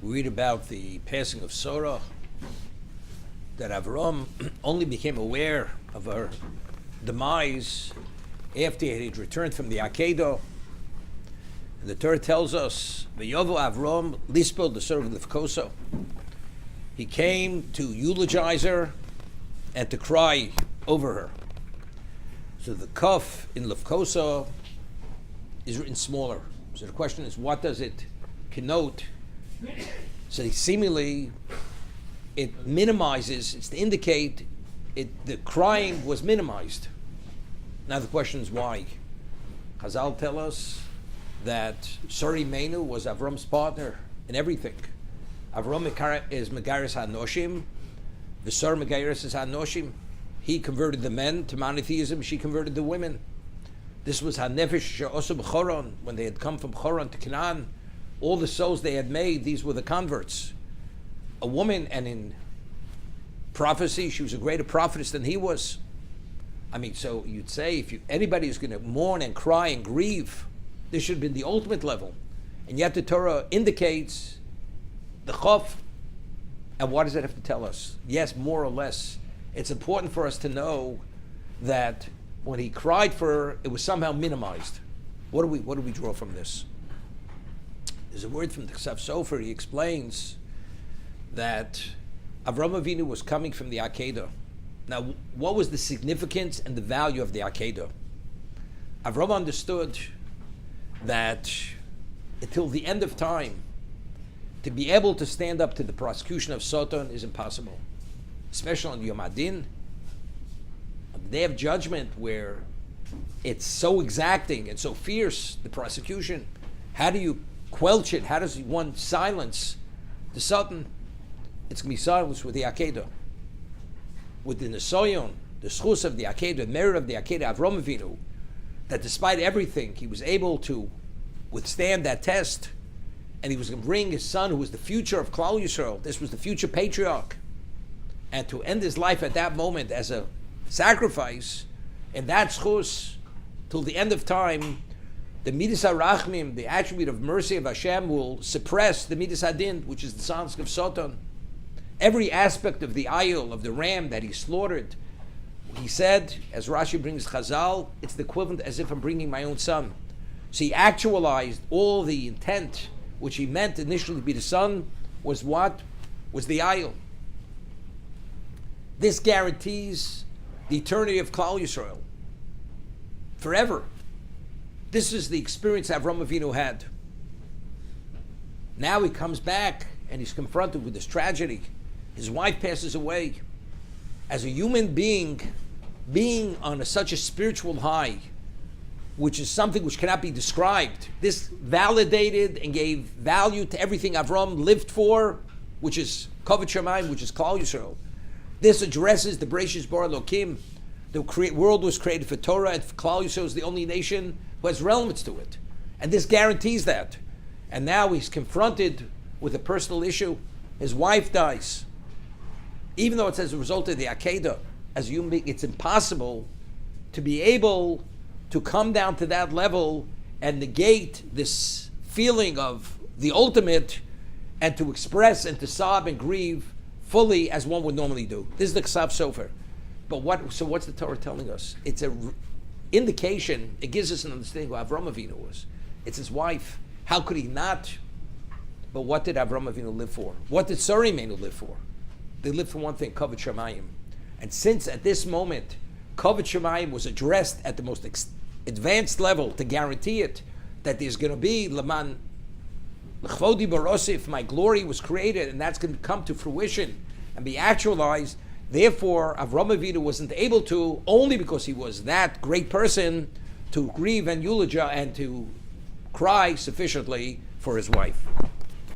We read about the passing of Sarah, that Avram only became aware of her demise after he had returned from the Akedah. And the Torah tells us, V'yovo Avram lispel the Sarah Lifkoso. He came to eulogize her and to cry over her. So the kaf in Lifkoso is written smaller. So the question is, what does it connote? So seemingly, it minimizes, it's to indicate the crying was minimized. Now the question is why? Chazal tell us that Sari Menu was Avram's partner in everything. Avram is Megaris HaNoshim, Visar Megaris is HaNoshim. He converted the men to monotheism, she converted the women. This was HaNefesh She'osu B'Choron, when they had come from Choron to Canaan. All the souls they had made, these were the converts. A woman, and in prophecy, she was a greater prophetess than he was. I mean, so you'd say, if anybody is going to mourn and cry and grieve, this should have been the ultimate level. And yet the Torah indicates the chaf. And what does it have to tell us? Yes, more or less. It's important for us to know that when he cried for her, it was somehow minimized. What do we draw from this? There's a word from the Ksav Sofer. He explains that Avram Avinu was coming from the Akedah. Now, what was the significance and the value of the Akedah? Avram understood that until the end of time, to be able to stand up to the prosecution of Satan is impossible, especially on Yom Adin, on the Day of Judgment, where it's so exacting and so fierce, the prosecution. How do you quelch it? How does one silence the Satan? It's going to be silenced with the Akedah. With the Nesoyon, the schus of the Akedah, the merit of the Akedah, Avram Avinu, that despite everything, he was able to withstand that test, and he was going to bring his son, who was the future of Klal Yisrael. This was the future patriarch. And to end his life at that moment as a sacrifice, and that schus, till the end of time, the Midas HaRachmim, the attribute of mercy of Hashem, will suppress the Midas Hadin, which is the sons of Satan. Every aspect of the ayil, of the ram that he slaughtered, he said, as Rashi brings Chazal, it's the equivalent as if I'm bringing my own son. So he actualized all the intent, which he meant initially to be the son, was what? Was the ayil. This guarantees the eternity of Klal Yisrael. Forever. This is the experience Avram Avinu had. Now he comes back and he's confronted with this tragedy. His wife passes away. As a human being on such a spiritual high, which is something which cannot be described, this validated and gave value to everything Avram lived for, which is Kavod Shamayim, which is Klal Yisrael. This addresses the Bereshis Bara Elokim. The world was created for Torah, and Klal Yisrael is the only nation who has relevance to it. And this guarantees that. And now he's confronted with a personal issue. His wife dies. Even though it's as a result of the Akedah, as a human being, it's impossible to be able to come down to that level and negate this feeling of the ultimate and to express and to sob and grieve fully as one would normally do. This is the Ksav Sofer. But what's the Torah telling us? It's an indication, it gives us an understanding who Avram Avinu was. It's his wife. How could he not? But what did Avram Avinu live for? What did Sari Menu live for? They lived for one thing, Kavod Shamayim. And since at this moment, Kavod Shamayim was addressed at the most advanced level to guarantee it, that there's going to be Laman L'chvodi Barosif, my glory was created, and that's going to come to fruition and be actualized. Therefore, Avram Avinu wasn't able to, only because he was that great person, to grieve and eulogize and to cry sufficiently for his wife.